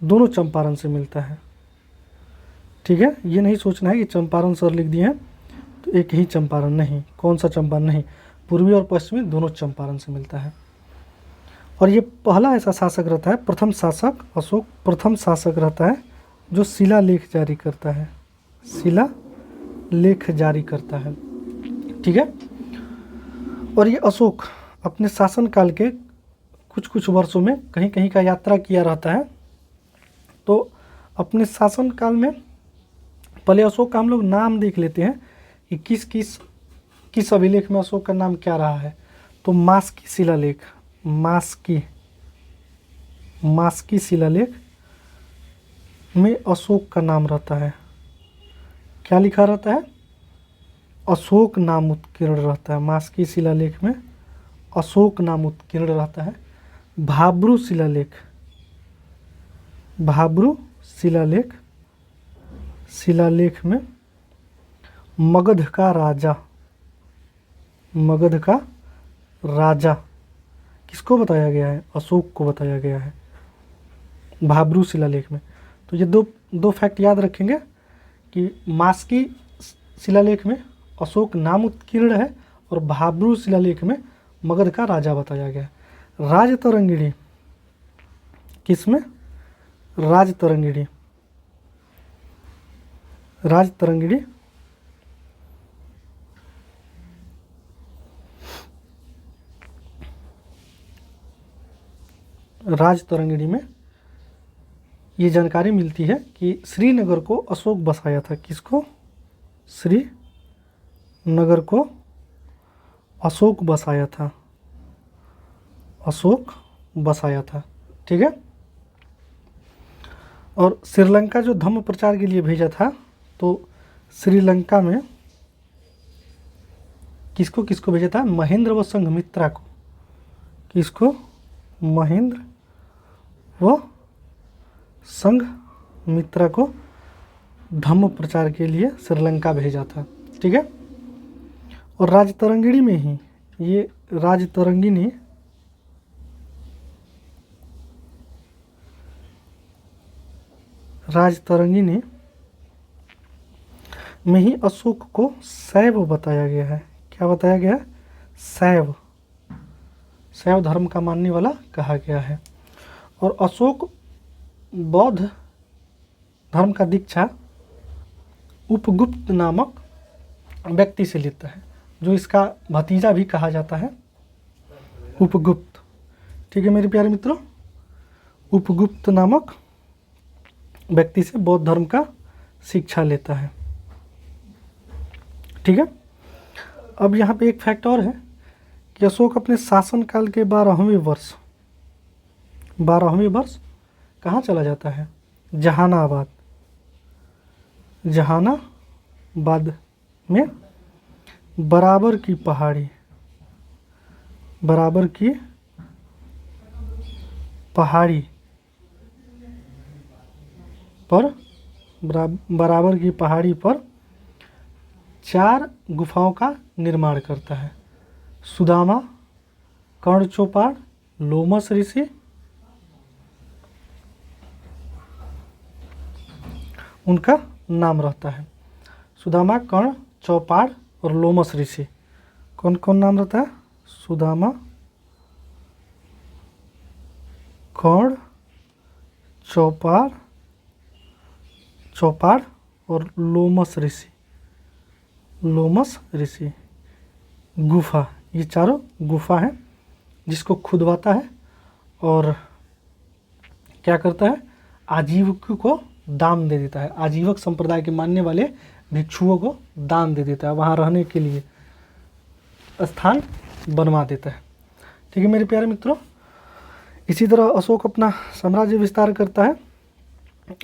दोनों चंपारण से मिलता है। ठीक है, ये नहीं सोचना है कि चंपारण सर लिख दिए हैं तो एक ही चंपारण, नहीं। कौन सा चंपारण? नहीं, पूर्वी और पश्चिमी दोनों चंपारण से मिलता है। और ये पहला ऐसा शासक रहता है, प्रथम शासक, अशोक प्रथम शासक रहता है जो शिलालेख जारी करता है, शिलालेख जारी करता है। ठीक है, और ये अशोक अपने शासनकाल के कुछ कुछ वर्षों में कहीं कहीं का यात्रा किया रहता है। तो अपने शासनकाल में पहले अशोक का हम लोग नाम देख लेते हैं कि किस अभिलेख में अशोक का नाम क्या रहा है। तो मास्की शिलालेख, मास्की शिलालेख में अशोक का नाम रहता है। क्या लिखा रहता है? अशोक नाम उत्कीर्ण रहता है। मास्की शिलालेख में अशोक नाम उत्कीर्ण रहता है। भाब्रू शिलालेख में मगध का राजा किसको बताया गया है? अशोक को बताया गया है भाब्रू शिलालेख में। तो ये दो फैक्ट याद रखेंगे कि मास्की शिलालेख में अशोक नाम उत्कीर्ण है और भाब्रू शिलालेख में मगध का राजा बताया गया है। राजतरंगिणी किसमें? राजतरंगिणी में ये जानकारी मिलती है कि श्रीनगर को अशोक बसाया था। किसको? श्रीनगर को अशोक बसाया था। ठीक है, और श्रीलंका जो धम्म प्रचार के लिए भेजा था, तो श्रीलंका में किसको भेजा था? महेंद्र व संघमित्रा को। किसको? महेंद्र व संघमित्रा को धम्म प्रचार के लिए श्रीलंका भेजा था। ठीक है, और राजतरंगिणी में ही ये राजतरंगिणी में ही अशोक को शैव बताया गया है। क्या बताया गया? शैव धर्म का मानने वाला कहा गया है। और अशोक बौद्ध धर्म का दीक्षा उपगुप्त नामक व्यक्ति से लेता है, जो इसका भतीजा भी कहा जाता है, उपगुप्त। ठीक है मेरे प्यारे मित्रों, उपगुप्त नामक व्यक्ति से बौद्ध धर्म का शिक्षा लेता है। ठीक है। अब यहाँ पे एक फैक्ट और है कि अशोक अपने शासनकाल के 12वें वर्ष कहाँ चला जाता है? जहानाबाद में बराबर की पहाड़ी पर 4 गुफाओं का निर्माण करता है। सुदामा, कर्ण चौपाड़, लोमस ऋषि, उनका नाम रहता है। सुदामा, कर्ण, चौपाड़ और लोमस ऋषि, कौन कौन नाम रहता है? सुदामा, कर्ण, चौपाड़ और लोमस ऋषि गुफा, ये चारों गुफा हैं जिसको खुदवाता है और क्या करता है? आजीविकों को दान दे देता है। आजीवक संप्रदाय के मानने वाले भिक्षुओं को दान दे देता है, वहाँ रहने के लिए स्थान बनवा देता है। ठीक है मेरे प्यारे मित्रों, इसी तरह अशोक अपना साम्राज्य विस्तार करता है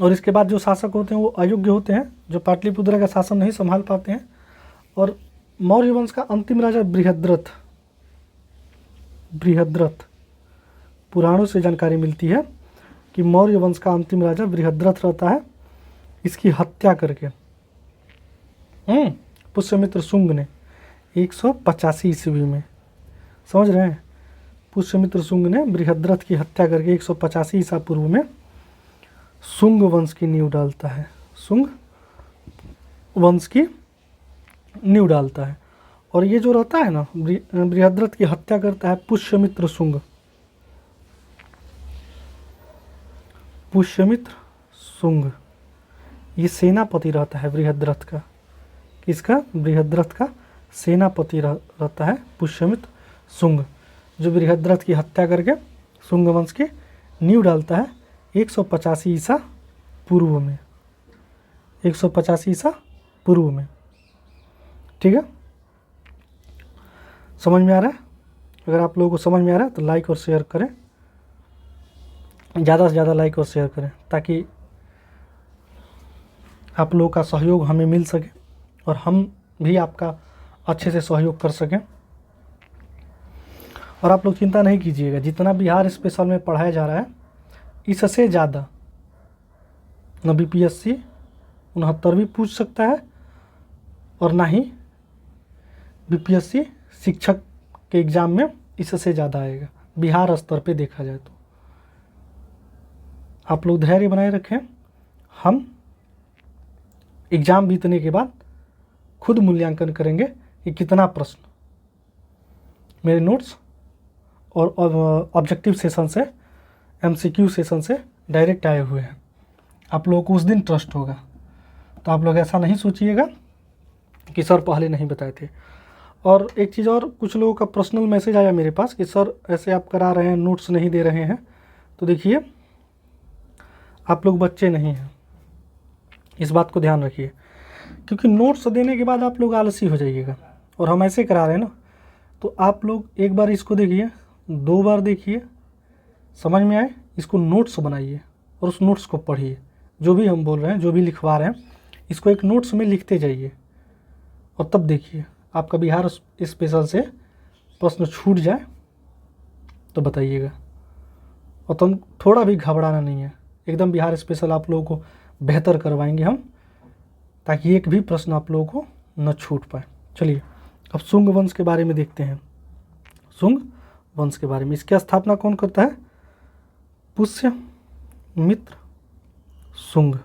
और इसके बाद जो शासक होते हैं वो अयोग्य होते हैं, जो पाटलिपुत्र का शासन नहीं संभाल पाते हैं। और मौर्य वंश का अंतिम राजा बृहद्रथ, पुराणों से जानकारी मिलती है कि मौर्य वंश का अंतिम राजा बृहद्रथ रहता है। इसकी हत्या करके पुष्यमित्र शुंग ने 185 ईस्वी में, समझ रहे हैं, पुष्यमित्र शुंग ने बृहद्रथ की हत्या करके 185 ईसा पूर्व में शुंग वंश की नींव डालता है। शुंग वंश की नींव डालता है। और ये जो रहता है ना, बृहद्रथ की हत्या करता है पुष्यमित्र शुंग। ये सेनापति रहता है बृहद्रथ का। किसका? बृहद्रथ का सेनापति रहता है पुष्यमित्र शुंग, जो बृहद्रथ की हत्या करके शुंग वंश की नींव डालता है 185 ईसा पूर्व में। 185 ईसा पूर्व में। ठीक है, समझ में आ रहा है? अगर आप लोगों को समझ में आ रहा है तो लाइक और शेयर करें, ज़्यादा से ज़्यादा लाइक और शेयर करें ताकि आप लोगों का सहयोग हमें मिल सके और हम भी आपका अच्छे से सहयोग कर सकें। और आप लोग चिंता नहीं कीजिएगा, जितना बिहार स्पेशल में पढ़ाया जा रहा है इससे ज़्यादा न BPSC 69वीं पूछ सकता है और ना ही BPSC शिक्षक के एग्ज़ाम में इससे ज़्यादा आएगा बिहार स्तर पे देखा जाए तो। आप लोग धैर्य बनाए रखें, हम एग्ज़ाम बीतने के बाद खुद मूल्यांकन करेंगे कि कितना प्रश्न मेरे नोट्स और ऑब्जेक्टिव सेशन से, MCQ सेशन से डायरेक्ट आए हुए हैं। आप लोगों को उस दिन ट्रस्ट होगा। तो आप लोग ऐसा नहीं सोचिएगा कि सर पहले नहीं बताए थे। और एक चीज़ और, कुछ लोगों का पर्सनल मैसेज आया मेरे पास कि सर ऐसे आप करा रहे हैं, नोट्स नहीं दे रहे हैं। तो देखिए, आप लोग बच्चे नहीं हैं, इस बात को ध्यान रखिए, क्योंकि नोट्स देने के बाद आप लोग आलसी हो जाइएगा। और हम ऐसे करा रहे हैं ना, तो आप लोग एक बार इसको देखिए, 2 बार देखिए, समझ में आए, इसको नोट्स बनाइए और उस नोट्स को पढ़िए। जो भी हम बोल रहे हैं, जो भी लिखवा रहे हैं, इसको एक नोट्स में लिखते जाइए और तब देखिए आपका बिहार स्पेशल से प्रश्न छूट जाए तो बताइएगा। और तुम थोड़ा भी घबराना नहीं है, एकदम बिहार स्पेशल आप लोगों को बेहतर करवाएंगे हम, ताकि एक भी प्रश्न आप लोगों को न छूट पाए। चलिए अब शुंग वंश के बारे में देखते हैं। शुंग वंश के बारे में, इसकी स्थापना कौन करता है? पुष्यमित्र शुंग।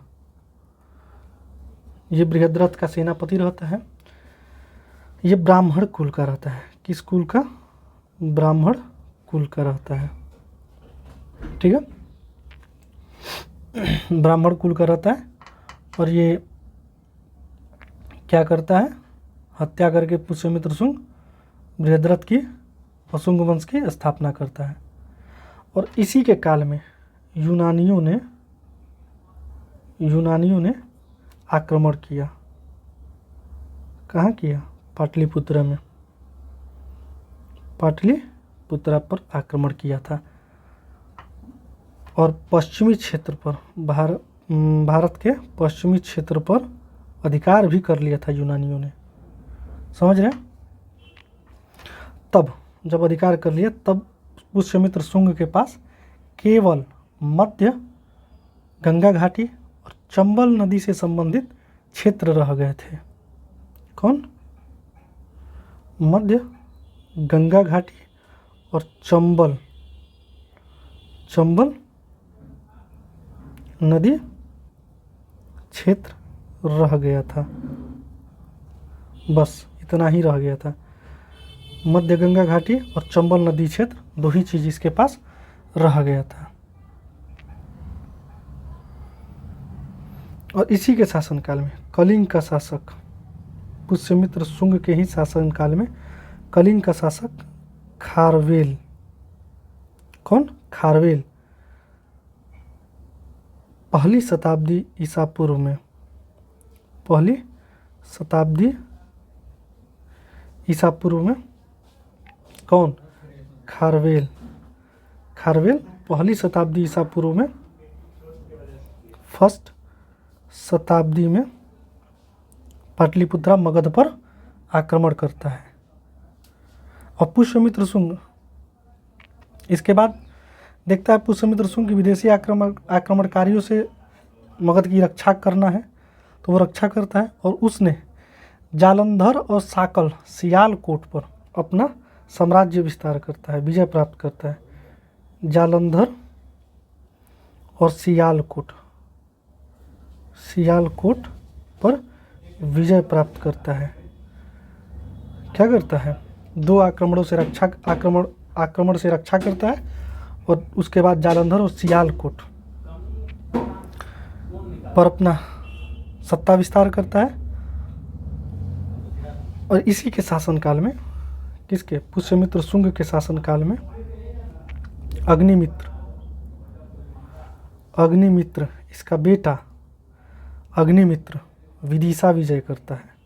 ये बृहद्रथ का सेनापति रहता है। ये ब्राह्मण कुल का रहता है। किस कुल का? ब्राह्मण कुल का रहता है। ठीक है, ब्राह्मण कुल का रहता है। और ये क्या करता है? हत्या करके पुष्यमित्र शुंग बृहद्रथ की और शुंग वंश की स्थापना करता है। और इसी के काल में यूनानियों ने आक्रमण किया। कहाँ किया? पाटलिपुत्र में, पाटलिपुत्रा पर आक्रमण किया था। और पश्चिमी क्षेत्र पर भारत के पश्चिमी क्षेत्र पर अधिकार भी कर लिया था यूनानियों ने। समझ रहे हैं? तब जब अधिकार कर लिया तब पुष्यमित्र शुंग के पास केवल मध्य गंगा घाटी और चंबल नदी से संबंधित क्षेत्र रह गए थे। कौन? मध्य गंगा घाटी और चंबल नदी क्षेत्र रह गया था। बस इतना ही रह गया था। मध्य गंगा घाटी और चंबल नदी क्षेत्र, दो ही चीज इसके पास रह गया था। और इसी के शासनकाल में कलिंग का शासक, पुष्यमित्र शुंग के ही शासनकाल में कलिंग का शासक खारवेल, कौन? खारवेल, पहली शताब्दी ईसा पूर्व में, पहली शताब्दी ईसा पूर्व में कौन? खारवेल पहली शताब्दी ईसा पूर्व में, फर्स्ट शताब्दी में पाटलिपुत्रा मगध पर आक्रमण करता है। और पुष्यमित्र शुंग इसके बाद देखता है पुष्यमित्र शुंग की विदेशी आक्रमणकारियों से मगध की रक्षा करना है, तो वो रक्षा करता है। और उसने जालंधर और साकल सियालकोट पर अपना साम्राज्य विस्तार करता है, विजय प्राप्त करता है। जालंधर और सियालकोट पर विजय प्राप्त करता है। क्या करता है? दो आक्रमण से रक्षा करता है। और उसके बाद जालंधर और सियालकोट पर अपना सत्ता विस्तार करता है। और इसी के शासनकाल में, किसके? पुष्यमित्र शुंग के शासनकाल में अग्निमित्र इसका बेटा अग्निमित्र विदिशा विजय करता है।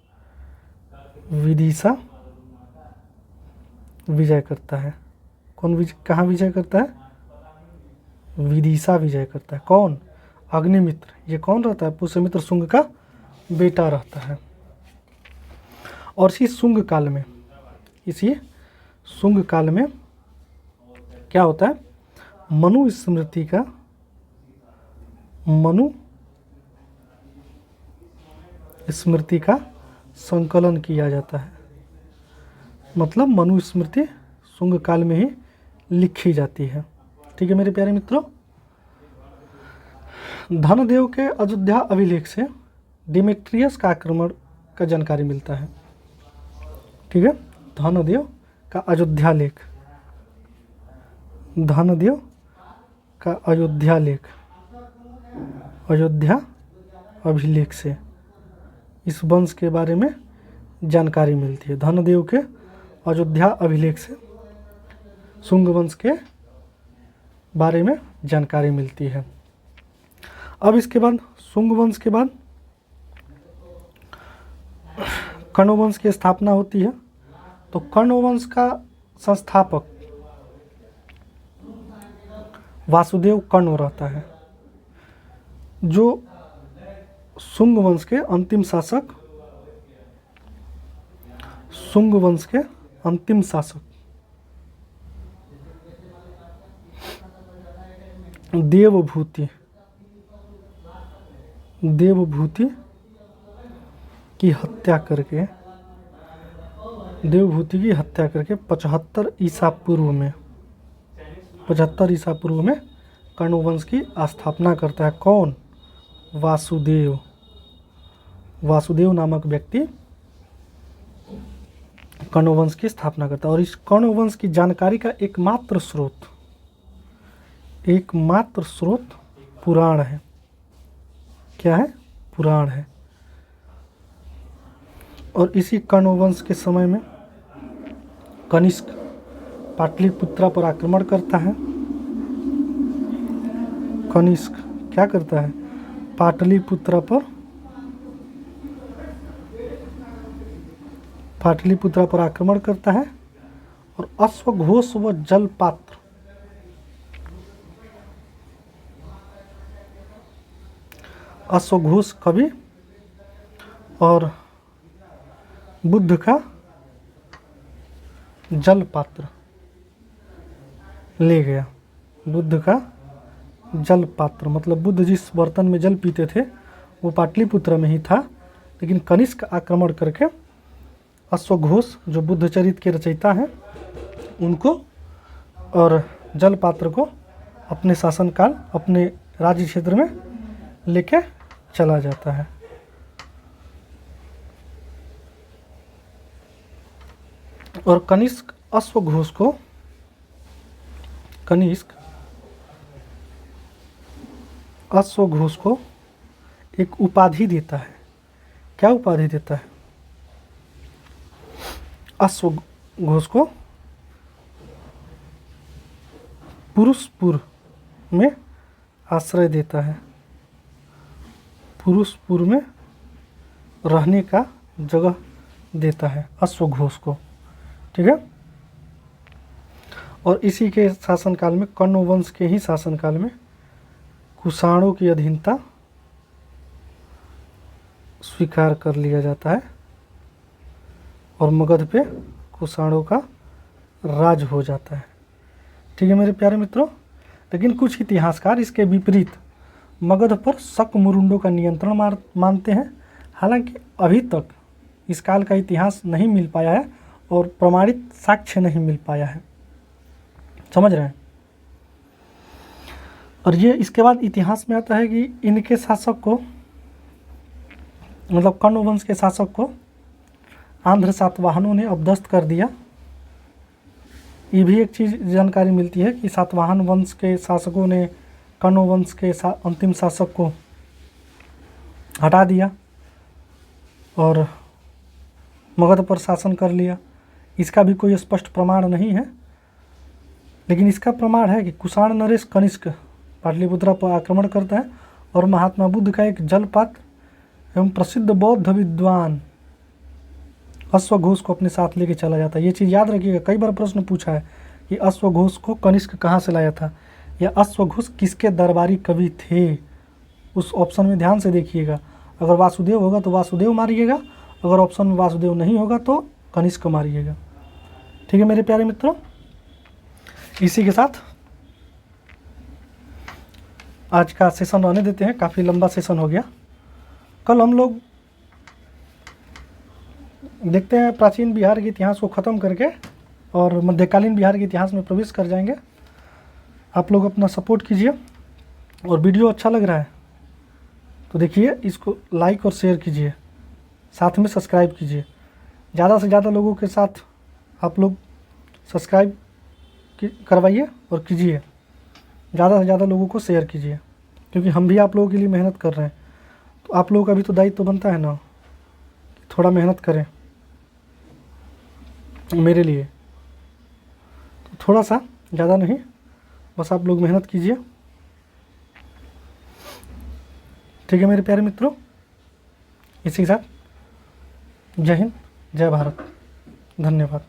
कहाँ विजय करता है? विदिशा विजय करता है। कौन? अग्निमित्र। ये कौन रहता है? पुष्यमित्र शुंग का बेटा रहता है। और इसी शुंग काल में क्या होता है? मनुस्मृति का संकलन किया जाता है। मतलब मनुस्मृति शुंग काल में ही लिखी जाती है। ठीक है मेरे प्यारे मित्रों, धनदेव के अयोध्या अभिलेख से डिमेट्रियस का आक्रमण का जानकारी मिलता है। ठीक है, धनदेव का अयोध्या लेख, धनदेव का अयोध्या अभिलेख से इस वंश के बारे में जानकारी मिलती है। धनदेव के अयोध्या अभिलेख से शुंग वंश के बारे में जानकारी मिलती है। अब इसके बाद शुंग वंश के बाद कर्ण वंश की स्थापना होती है। तो कर्ण वंश का संस्थापक वासुदेव कर्ण रहता है, जो शुंग वंश के अंतिम शासक देवभूति की हत्या करके 75 ईसा पूर्व में कर्ण वंश की स्थापना करता है। कौन? वासुदेव नामक व्यक्ति कर्ण वंश की स्थापना करता है। और इस कर्ण वंश की जानकारी का एकमात्र स्रोत पुराण है। क्या है? पुराण है। और इसी कर्ण वंश के समय में कनिष्क पाटलिपुत्रा पर आक्रमण करता है। कनिष्क क्या करता है? पाटलिपुत्रा पर आक्रमण करता है और अश्वघोष व जलपात्र अश्वघोष कवि और बुद्ध का जल पात्र ले गया। बुद्ध का जल पात्र मतलब बुद्ध जिस बर्तन में जल पीते थे वो पाटलिपुत्र में ही था, लेकिन कनिष्क आक्रमण करके अश्वघोष जो बुद्ध चरित के रचयिता हैं उनको और जल पात्र को अपने शासनकाल अपने राज्य क्षेत्र में लेके चला जाता है। और कनिष्क अश्वघोष को एक उपाधि देता है। क्या उपाधि देता है? अश्वघोष को पुरुषपुर में आश्रय देता है। पुरुषपुर में रहने का जगह देता है अश्वघोष को, ठीक है। और इसी के शासनकाल में कर्ण वंश के ही शासनकाल में कुषाणों की अधीनता स्वीकार कर लिया जाता है और मगध पे कुषाणों का राज हो जाता है, ठीक है मेरे प्यारे मित्रों। लेकिन कुछ इतिहासकार इसके विपरीत मगध पर शक मुरुंडों का नियंत्रण मानते हैं। हालांकि अभी तक इस काल का इतिहास नहीं मिल पाया है और प्रमाणित साक्ष्य नहीं मिल पाया है, समझ रहे हैं। और ये इसके बाद इतिहास में आता है कि इनके शासक को मतलब कर्ण वंश के शासक को आंध्र सातवाहनों ने अपदस्थ कर दिया। ये भी एक चीज़ जानकारी मिलती है कि सातवाहन वंश के शासकों ने कर्ण वंश के अंतिम शासक को हटा दिया और मगध पर शासन कर लिया। इसका भी कोई स्पष्ट प्रमाण नहीं है, लेकिन इसका प्रमाण है कि कुषाण नरेश कनिष्क पाटलिपुत्रा पर आक्रमण करता है और महात्मा बुद्ध का एक जलपात्र एवं प्रसिद्ध बौद्ध विद्वान अश्वघोष को अपने साथ लेके चला जाता है। ये चीज़ याद रखिएगा, कई बार प्रश्न पूछा है कि अश्वघोष को कनिष्क कहाँ से लाया था या अश्वघोष किसके दरबारी कवि थे। उस ऑप्शन में ध्यान से देखिएगा, अगर वासुदेव होगा तो वासुदेव मारिएगा, अगर ऑप्शन में वासुदेव नहीं होगा तो कनिष्क मारिएगा, ठीक है मेरे प्यारे मित्रों। इसी के साथ आज का सेशन रहने देते हैं, काफ़ी लंबा सेशन हो गया। कल हम लोग देखते हैं प्राचीन बिहार के इतिहास को ख़त्म करके और मध्यकालीन बिहार के इतिहास में प्रवेश कर जाएंगे। आप लोग अपना सपोर्ट कीजिए और वीडियो अच्छा लग रहा है तो देखिए इसको लाइक और शेयर कीजिए, साथ में सब्सक्राइब कीजिए। ज़्यादा से ज़्यादा लोगों के साथ आप लोग सब्सक्राइब करवाइए और कीजिए, ज़्यादा से ज़्यादा लोगों को शेयर कीजिए, क्योंकि हम भी आप लोगों के लिए मेहनत कर रहे हैं। तो आप लोगों का भी तो दायित्व तो बनता है ना कि थोड़ा मेहनत करें मेरे लिए। तो थोड़ा सा, ज़्यादा नहीं, बस आप लोग मेहनत कीजिए, ठीक है मेरे प्यारे मित्रों। इसी के साथ जय हिंद, जय भारत, धन्यवाद।